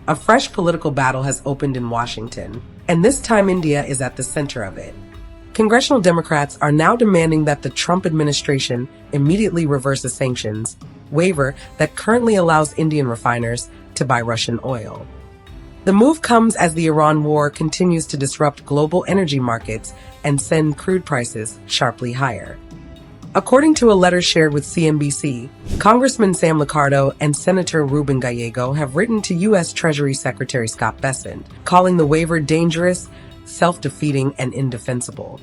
A fresh political battle has opened in Washington, and this time India is at the center of it. Congressional Democrats are now demanding that the Trump administration immediately reverse a sanctions waiver that currently allows Indian refiners to buy Russian oil. The move comes as the Iran war continues to disrupt global energy markets and send crude prices sharply higher. According to a letter shared with CNBC, Congressman Sam Liccardo and Senator Ruben Gallego have written to U.S. Treasury Secretary Scott Bessent, calling the waiver dangerous, self-defeating, and indefensible.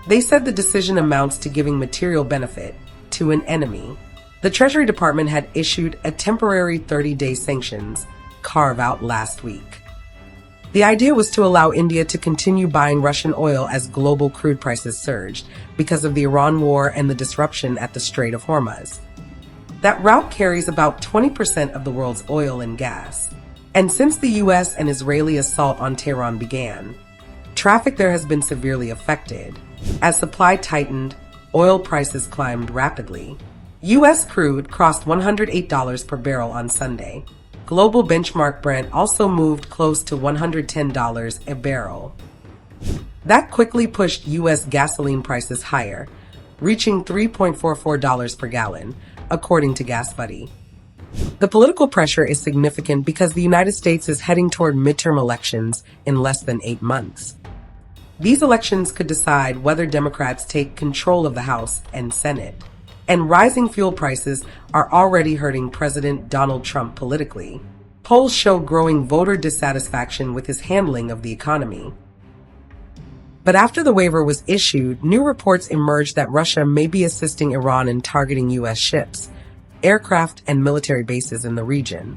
They said the decision amounts to giving material benefit to an enemy. The Treasury Department had issued a temporary 30-day sanctions carve-out last week. The idea was to allow India to continue buying Russian oil as global crude prices surged because of the Iran war and the disruption at the Strait of Hormuz. That route carries about 20% of the world's oil and gas. And since the U.S. and Israeli assault on Tehran began, traffic there has been severely affected. As supply tightened, oil prices climbed rapidly. U.S. crude crossed $108 per barrel on Sunday. Global benchmark Brent also moved close to $110 a barrel. That quickly pushed U.S. gasoline prices higher, reaching $3.44 per gallon, according to GasBuddy. The political pressure is significant because the United States is heading toward midterm elections in less than 8 months. These elections could decide whether Democrats take control of the House and Senate. And rising fuel prices are already hurting President Donald Trump politically. Polls show growing voter dissatisfaction with his handling of the economy. But after the waiver was issued, new reports emerged that Russia may be assisting Iran in targeting U.S. ships, aircraft, and military bases in the region.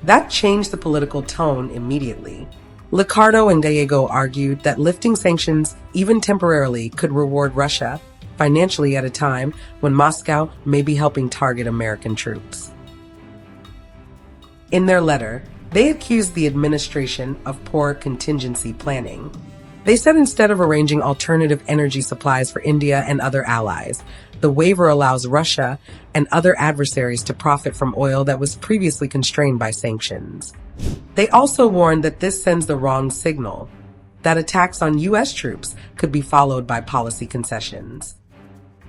That changed the political tone immediately. Liccardo and Gallego argued that lifting sanctions, even temporarily, could reward Russia financially at a time when Moscow may be helping target American troops. In their letter, they accused the administration of poor contingency planning. They said instead of arranging alternative energy supplies for India and other allies, the waiver allows Russia and other adversaries to profit from oil that was previously constrained by sanctions. They also warned that this sends the wrong signal, that attacks on U.S. troops could be followed by policy concessions.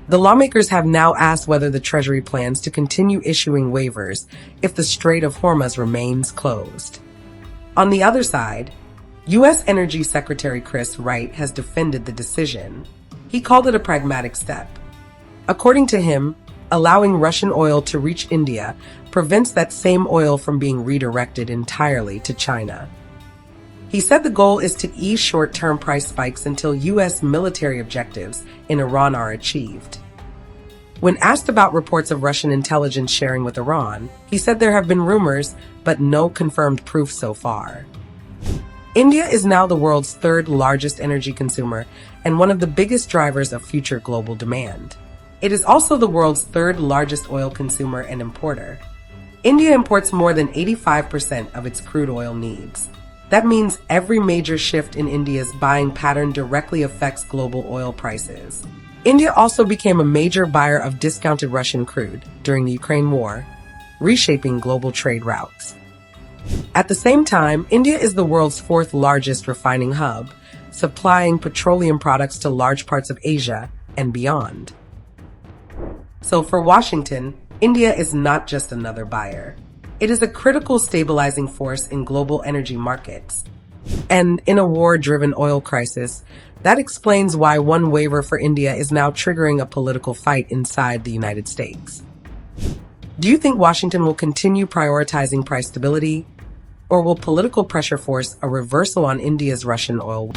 The lawmakers have now asked whether the Treasury plans to continue issuing waivers if the Strait of Hormuz remains closed. On the other side, U.S. Energy Secretary Chris Wright has defended the decision. He called it a pragmatic step. According to him, allowing Russian oil to reach India prevents that same oil from being redirected entirely to China. He said the goal is to ease short-term price spikes until U.S. military objectives in Iran are achieved. When asked about reports of Russian intelligence sharing with Iran, he said there have been rumors, but no confirmed proof so far. India is now the world's third largest energy consumer and one of the biggest drivers of future global demand. It is also the world's third largest oil consumer and importer. India imports more than 85% of its crude oil needs. That means every major shift in India's buying pattern directly affects global oil prices. India also became a major buyer of discounted Russian crude during the Ukraine war, reshaping global trade routes. At the same time, India is the world's fourth largest refining hub, supplying petroleum products to large parts of Asia and beyond. So for Washington, India is not just another buyer. It is a critical stabilizing force in global energy markets. And in a war-driven oil crisis, that explains why one waiver for India is now triggering a political fight inside the United States. Do you think Washington will continue prioritizing price stability, or will political pressure force a reversal on India's Russian oil?